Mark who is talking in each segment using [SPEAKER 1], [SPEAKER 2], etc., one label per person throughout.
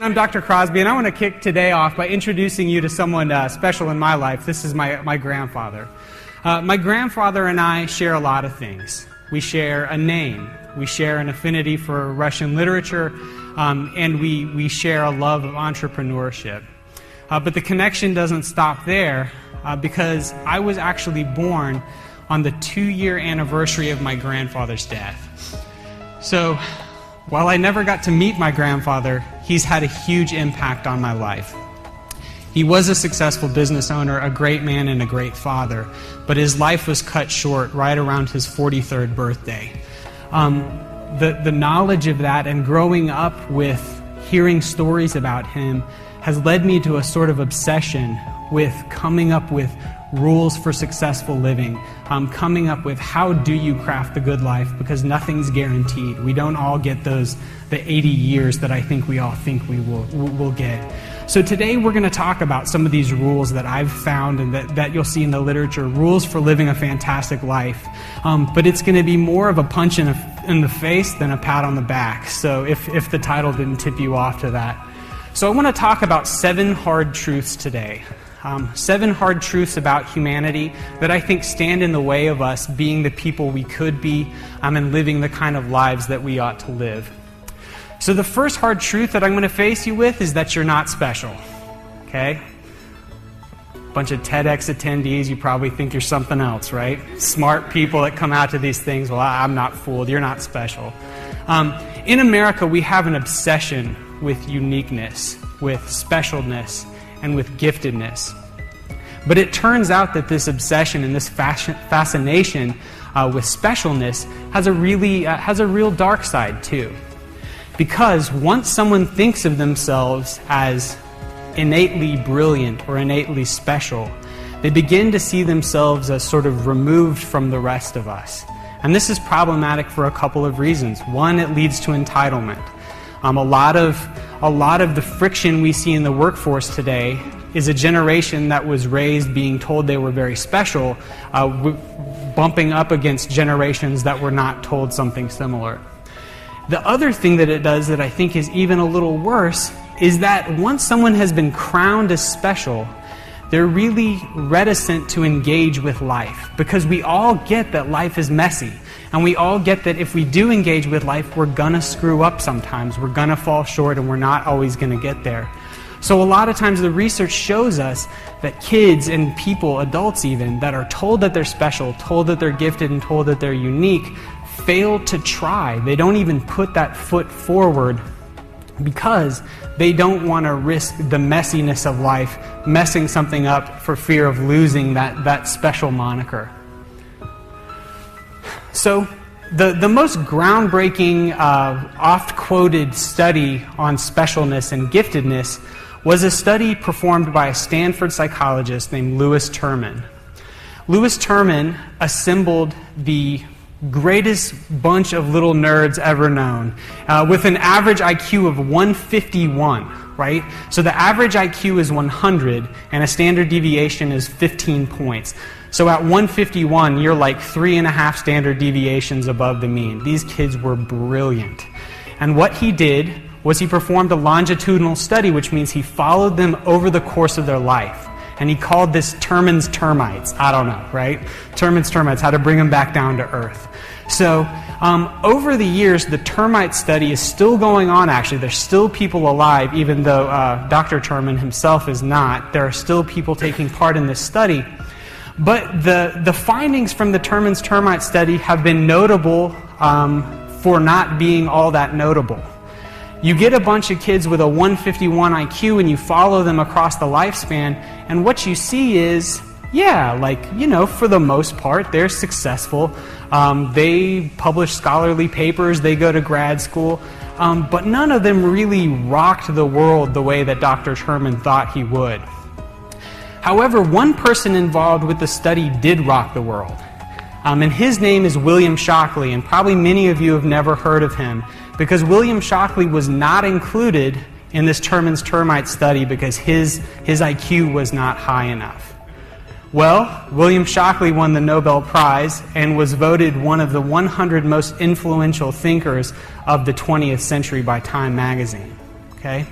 [SPEAKER 1] I'm Dr. Crosby, and I want to kick today off by introducing you to someone special in my life. This is my grandfather. My grandfather and I share a lot of things. We share a name, we share an affinity for Russian literature, and we share a love of entrepreneurship. But the connection doesn't stop there, because I was actually born on the 2-year anniversary of my grandfather's death. So, while I never got to meet my grandfather, he's had a huge impact on my life. He was a successful business owner, a great man, and a great father, but his life was cut short right around his 43rd birthday. The knowledge of that and growing up with hearing stories about him has led me to a sort of obsession with coming up with rules for successful living, coming up with how do you craft the good life, because nothing's guaranteed. We don't all get the 80 years that I think we all think we will get. So today we're going to talk about some of these rules that I've found and that you'll see in the literature, rules for living a fantastic life. But it's going to be more of a punch in the face than a pat on the back. So if the title didn't tip you off to that. So I want to talk about 7 hard truths today. 7 hard truths about humanity that I think stand in the way of us being the people we could be and living the kind of lives that we ought to live. So the first hard truth that I'm going to face you with is that you're not special. Okay? Bunch of TEDx attendees, you probably think you're something else, right? Smart people that come out to these things, well, I'm not fooled, you're not special. In America, we have an obsession with uniqueness, with specialness, and with giftedness. But it turns out that this obsession and this fascination with specialness has a real dark side too. Because once someone thinks of themselves as innately brilliant or innately special, they begin to see themselves as sort of removed from the rest of us. And this is problematic for a couple of reasons. One, it leads to entitlement. A lot of the friction we see in the workforce today is a generation that was raised being told they were very special, bumping up against generations that were not told something similar. The other thing that it does that I think is even a little worse is that once someone has been crowned as special, they're really reticent to engage with life, because we all get that life is messy. And we all get that if we do engage with life, we're going to screw up sometimes. We're going to fall short, and we're not always going to get there. So a lot of times the research shows us that kids and people, adults even, that are told that they're special, told that they're gifted, and told that they're unique, fail to try. They don't even put that foot forward because they don't want to risk the messiness of life, messing something up for fear of losing that special moniker. So the most groundbreaking, oft-quoted study on specialness and giftedness was a study performed by a Stanford psychologist named Lewis Terman. Lewis Terman assembled the greatest bunch of little nerds ever known, with an average IQ of 151, right? So the average IQ is 100, and a standard deviation is 15 points. So at 151, you're like 3.5 standard deviations above the mean. These kids were brilliant. And what he did was he performed a longitudinal study, which means he followed them over the course of their life. And he called this Terman's termites. I don't know, right? Terman's termites, how to bring them back down to earth. So over the years, the termite study is still going on, actually. There's still people alive, even though Dr. Terman himself is not. There are still people taking part in this study. But the findings from the Terman's termite study have been notable for not being all that notable. You get a bunch of kids with a 151 IQ and you follow them across the lifespan, and what you see is, for the most part, they're successful. They publish scholarly papers, they go to grad school, but none of them really rocked the world the way that Dr. Terman thought he would. However, one person involved with the study did rock the world. And his name is William Shockley, and probably many of you have never heard of him, because William Shockley was not included in this Terman's termite study because his IQ was not high enough. Well, William Shockley won the Nobel Prize and was voted one of the 100 most influential thinkers of the 20th century by Time magazine. Okay?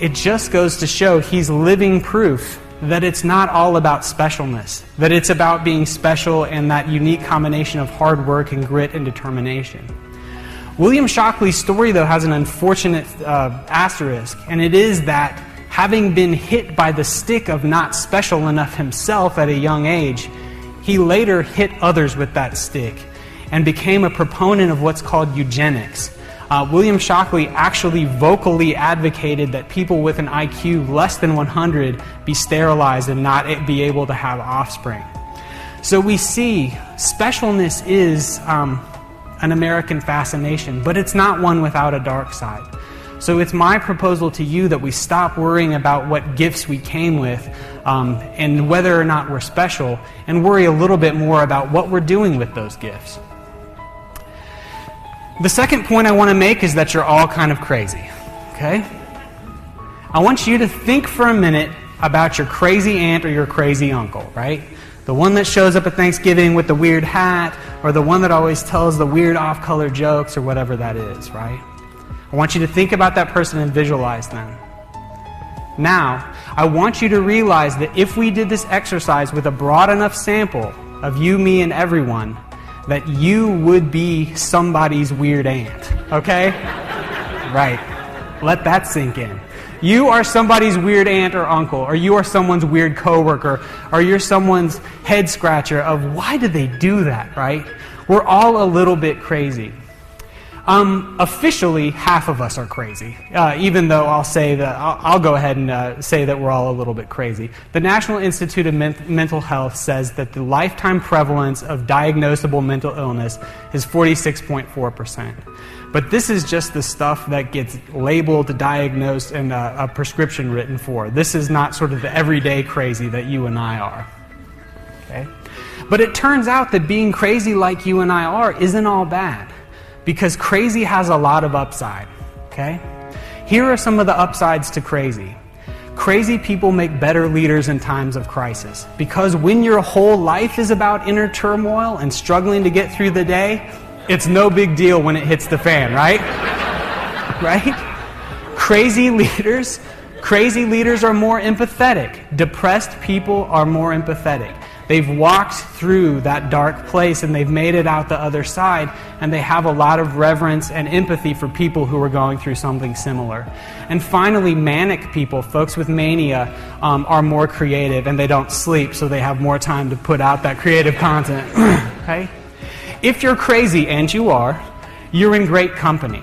[SPEAKER 1] it just goes to show he's living proof that it's not all about specialness, that it's about being special and that unique combination of hard work and grit and determination. William Shockley's story, though, has an unfortunate asterisk, and it is that having been hit by the stick of not special enough himself at a young age, he later hit others with that stick and became a proponent of what's called eugenics. William Shockley actually vocally advocated that people with an IQ less than 100 be sterilized and not be able to have offspring. So we see specialness is an American fascination, but it's not one without a dark side. So it's my proposal to you that we stop worrying about what gifts we came with and whether or not we're special, and worry a little bit more about what we're doing with those gifts. The second point I want to make is that you're all kind of crazy, okay? I want you to think for a minute about your crazy aunt or your crazy uncle, right? The one that shows up at Thanksgiving with the weird hat, or the one that always tells the weird off-color jokes, or whatever that is, right? I want you to think about that person and visualize them. Now, I want you to realize that if we did this exercise with a broad enough sample of you, me, and everyone, that you would be somebody's weird aunt, okay? Right. Let that sink in. You are somebody's weird aunt or uncle, or you are someone's weird coworker, or you're someone's head scratcher of why did they do that, right? We're all a little bit crazy. Officially, half of us are crazy, even though I'll go ahead and say that we're all a little bit crazy. The National Institute of Mental Health says that the lifetime prevalence of diagnosable mental illness is 46.4%. But this is just the stuff that gets labeled, diagnosed, and a prescription written for. This is not sort of the everyday crazy that you and I are. Okay? But it turns out that being crazy like you and I are isn't all bad, because crazy has a lot of upside. Okay? Here are some of the upsides to crazy. Crazy people make better leaders in times of crisis, because when your whole life is about inner turmoil and struggling to get through the day, it's no big deal when it hits the fan, right? Right? Crazy leaders are more empathetic. Depressed people are more empathetic. They've walked through that dark place and they've made it out the other side, and they have a lot of reverence and empathy for people who are going through something similar. And finally, manic people, folks with mania, are more creative, and they don't sleep, so they have more time to put out that creative content. Okay? If you're crazy, and you are, you're in great company,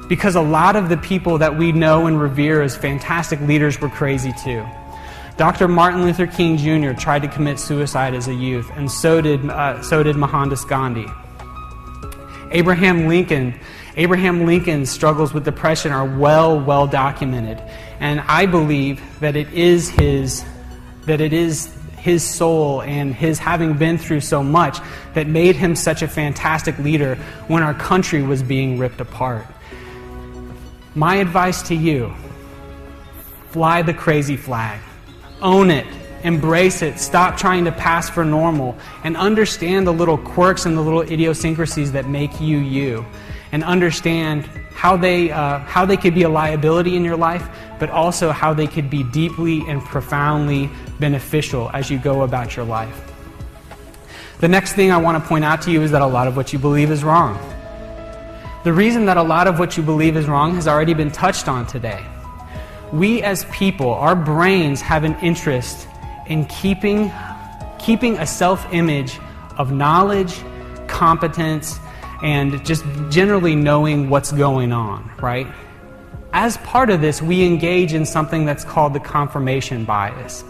[SPEAKER 1] because a lot of the people that we know and revere as fantastic leaders were crazy too. Dr. Martin Luther King Jr. tried to commit suicide as a youth, and so did Mohandas Gandhi. Abraham Lincoln's struggles with depression are well documented, and I believe that it is his soul and his having been through so much that made him such a fantastic leader when our country was being ripped apart. My advice to you: fly the crazy flag. Own it. Embrace it. Stop trying to pass for normal, and understand the little quirks and the little idiosyncrasies that make you you, and understand how they could be a liability in your life, but also how they could be deeply and profoundly beneficial as you go about your life. The next thing I want to point out to you is that a lot of what you believe is wrong. The reason that a lot of what you believe is wrong has already been touched on today. We as people, our brains have an interest in keeping a self-image of knowledge, competence, and just generally knowing what's going on, right? As part of this, we engage in something that's called the confirmation bias,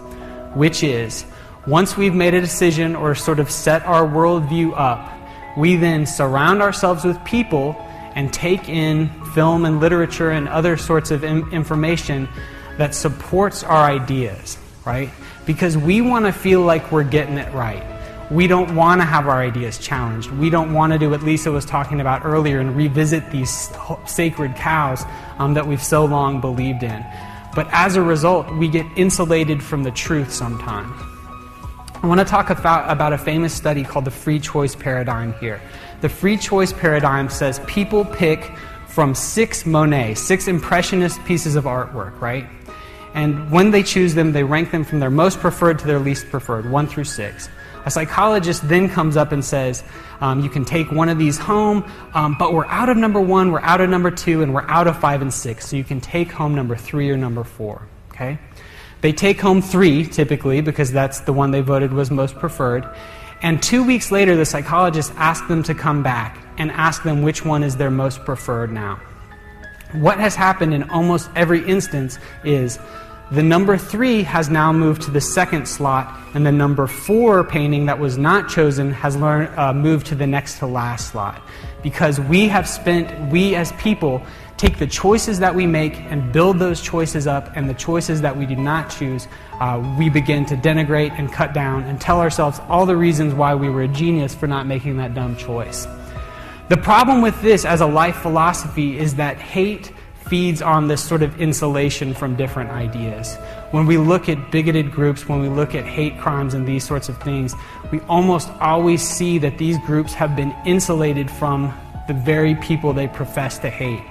[SPEAKER 1] which is, once we've made a decision or sort of set our worldview up, we then surround ourselves with people and take in film and literature and other sorts of information that supports our ideas, right? Because we want to feel like we're getting it right. We don't want to have our ideas challenged. We don't want to do what Lisa was talking about earlier and revisit these sacred cows that we've so long believed in. But as a result, we get insulated from the truth sometimes. I want to talk about a famous study called the free choice paradigm here. The free choice paradigm says people pick from 6 Monet, 6 impressionist pieces of artwork, right? And when they choose them, they rank them from their most preferred to their least preferred, 1 through 6. A psychologist then comes up and says, you can take one of these home, but we're out of number 1, we're out of number 2, and we're out of 5 and 6. So you can take home number 3 or number 4. Okay? They take home 3, typically, because that's the one they voted was most preferred. And 2 weeks later, the psychologist asks them to come back and ask them which one is their most preferred now. What has happened in almost every instance is the number 3 has now moved to the second slot, and the number 4 painting that was not chosen has moved to the next to last slot. Because we as people take the choices that we make and build those choices up, and the choices that we do not choose, we begin to denigrate and cut down and tell ourselves all the reasons why we were a genius for not making that dumb choice. The problem with this as a life philosophy is that hate feeds on this sort of insulation from different ideas. When we look at bigoted groups, when we look at hate crimes and these sorts of things, we almost always see that these groups have been insulated from the very people they profess to hate.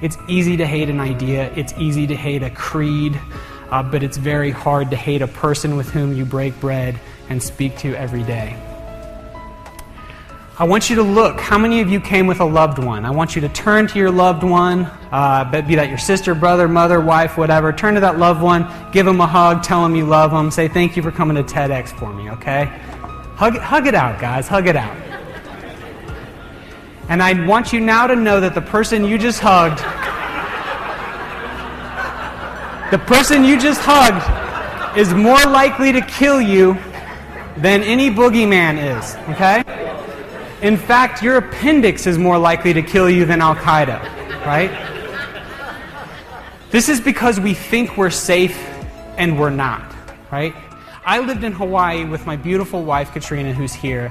[SPEAKER 1] It's easy to hate an idea, it's easy to hate a creed, but it's very hard to hate a person with whom you break bread and speak to every day. I want you to look. How many of you came with a loved one? I want you to turn to your loved one, be that your sister, brother, mother, wife, whatever. Turn to that loved one, give them a hug, tell them you love them, say thank you for coming to TEDx for me, okay? Hug it out, guys, hug it out. And I want you now to know that the person you just hugged, is more likely to kill you than any boogeyman is, okay? In fact, your appendix is more likely to kill you than Al-Qaeda, right? This is because we think we're safe and we're not, right? I lived in Hawaii with my beautiful wife, Katrina, who's here,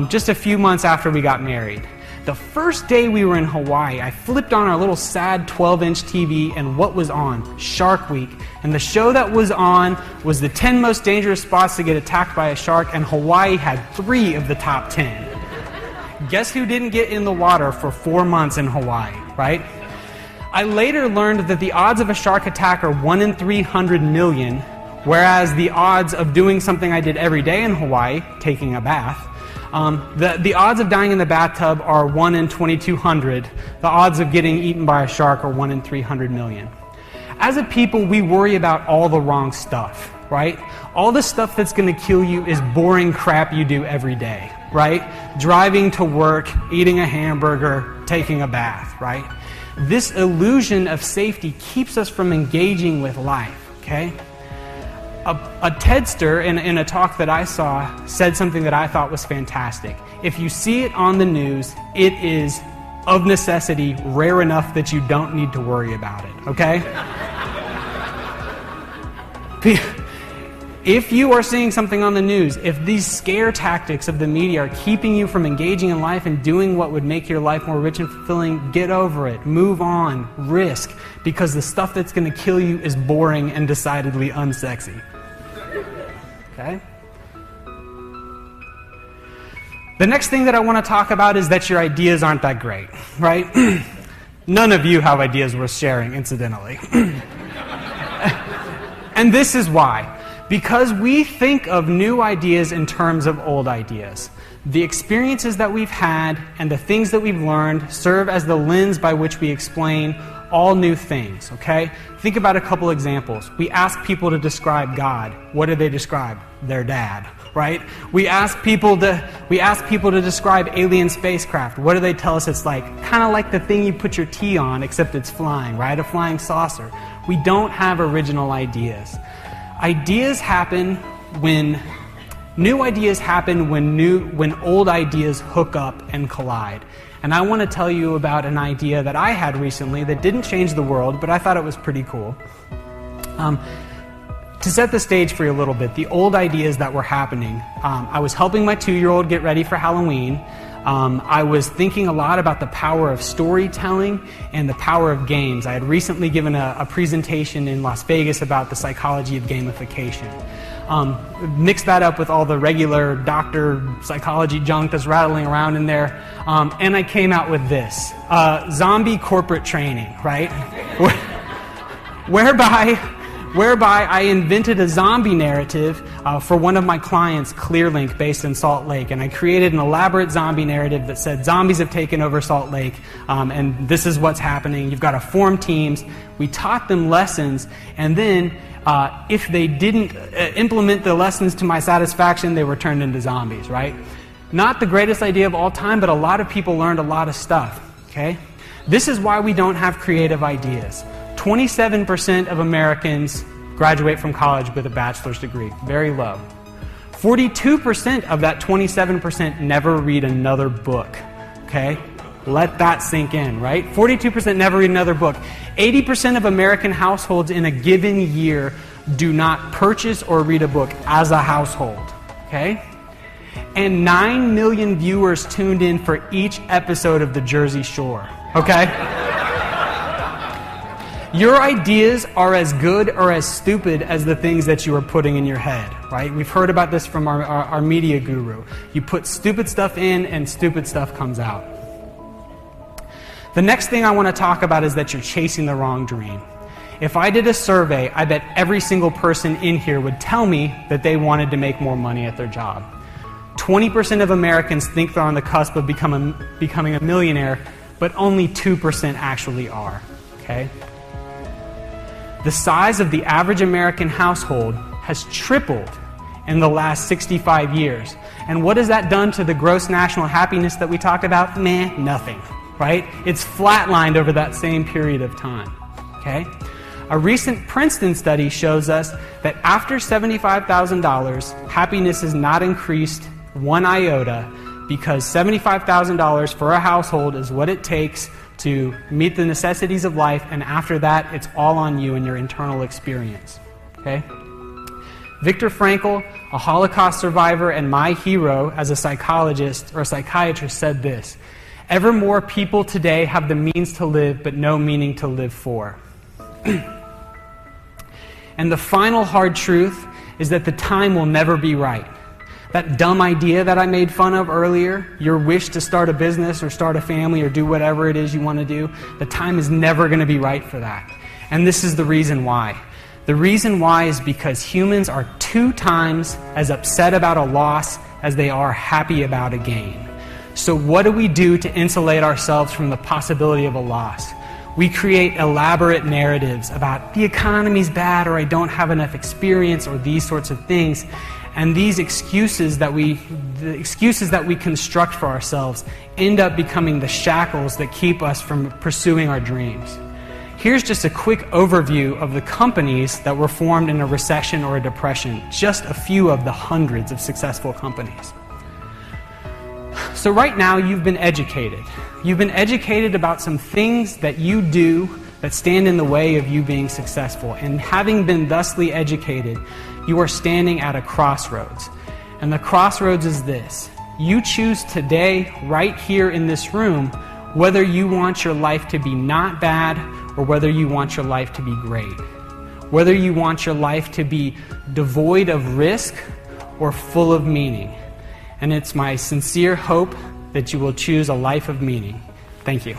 [SPEAKER 1] just a few months after we got married. The first day we were in Hawaii, I flipped on our little sad 12-inch TV, and what was on? Shark Week. And the show that was on was the 10 most dangerous spots to get attacked by a shark, and Hawaii had 3 of the top 10. Guess who didn't get in the water for 4 months in Hawaii, right? I later learned that the odds of a shark attack are 1 in 300 million, whereas the odds of doing something I did every day in Hawaii, taking a bath, the odds of dying in the bathtub are 1 in 2,200. The odds of getting eaten by a shark are 1 in 300 million. As a people, we worry about all the wrong stuff, right? All the stuff that's going to kill you is boring crap you do every day, right? Driving to work, eating a hamburger, taking a bath, right? This illusion of safety keeps us from engaging with life, okay? A TEDster in a talk that I saw said something that I thought was fantastic. If you see it on the news, it is of necessity rare enough that you don't need to worry about it, okay? If you are seeing something on the news, if these scare tactics of the media are keeping you from engaging in life and doing what would make your life more rich and fulfilling, get over it, move on, risk, because the stuff that's going to kill you is boring and decidedly unsexy. Okay? The next thing that I want to talk about is that your ideas aren't that great, right? None of you have ideas worth sharing, incidentally. And this is why. Because we think of new ideas in terms of old ideas. The experiences that we've had and the things that we've learned serve as the lens by which we explain all new things, okay? Think about a couple examples. We ask people to describe God. What do they describe? Their dad, right? We ask people to describe alien spacecraft. What do they tell us it's like? Kind of like the thing you put your tea on, except it's flying, right? A flying saucer. We don't have original ideas. New ideas happen when old ideas hook up and collide. And I want to tell you about an idea that I had recently that didn't change the world, but I thought it was pretty cool. To set the stage for you a little bit, the old ideas that were happening, I was helping my 2-year-old get ready for Halloween. I was thinking a lot about the power of storytelling and the power of games. I had recently given a presentation in Las Vegas about the psychology of gamification. Mix that up with all the regular doctor psychology junk that's rattling around in there, and I came out with this. Zombie corporate training, right? whereby I invented a zombie narrative for one of my clients, Clearlink, based in Salt Lake. And I created an elaborate zombie narrative that said zombies have taken over Salt Lake, and this is what's happening. You've got to form teams. We taught them lessons, and then if they didn't implement the lessons to my satisfaction, they were turned into zombies, right? Not the greatest idea of all time, but a lot of people learned a lot of stuff, okay? This is why we don't have creative ideas. 27% of Americans graduate from college with a bachelor's degree, very low. 42% of that 27% never read another book, okay? Let that sink in, right? 42% never read another book. 80% of American households in a given year do not purchase or read a book as a household, okay? And 9 million viewers tuned in for each episode of The Jersey Shore, okay? Your ideas are as good or as stupid as the things that you are putting in your head, right? We've heard about this from our media guru. You put stupid stuff in and stupid stuff comes out. The next thing I want to talk about is that you're chasing the wrong dream. If I did a survey, I bet every single person in here would tell me that they wanted to make more money at their job. 20% of Americans think they're on the cusp of becoming a millionaire, but only 2% actually are, okay? The size of the average American household has tripled in the last 65 years. And what has that done to the gross national happiness that we talked about? Nothing, right? It's flatlined over that same period of time, okay? A recent Princeton study shows us that after $75,000, happiness is not increased one iota, because $75,000 for a household is what it takes to meet the necessities of life, and after that, it's all on you and your internal experience, okay? Viktor Frankl, a Holocaust survivor and my hero as a psychologist or a psychiatrist, said this: "Ever more people today have the means to live, but no meaning to live for." And the final hard truth is that the time will never be right. That dumb idea that I made fun of earlier, your wish to start a business or start a family or do whatever it is you want to do, the time is never going to be right for that. And this is the reason why. The reason why is because humans are 2 times as upset about a loss as they are happy about a gain. So what do we do to insulate ourselves from the possibility of a loss? We create elaborate narratives about the economy's bad, or I don't have enough experience, or these sorts of things. And these excuses that we construct for ourselves end up becoming the shackles that keep us from pursuing our dreams. Here's just a quick overview of the companies that were formed in a recession or a depression, just a few of the hundreds of successful companies. So right now you've been educated. You've been educated about some things that you do that stand in the way of you being successful. And having been thusly educated, you are standing at a crossroads. And the crossroads is this: you choose today, right here in this room, whether you want your life to be not bad or whether you want your life to be great. Whether you want your life to be devoid of risk or full of meaning. And it's my sincere hope that you will choose a life of meaning. Thank you.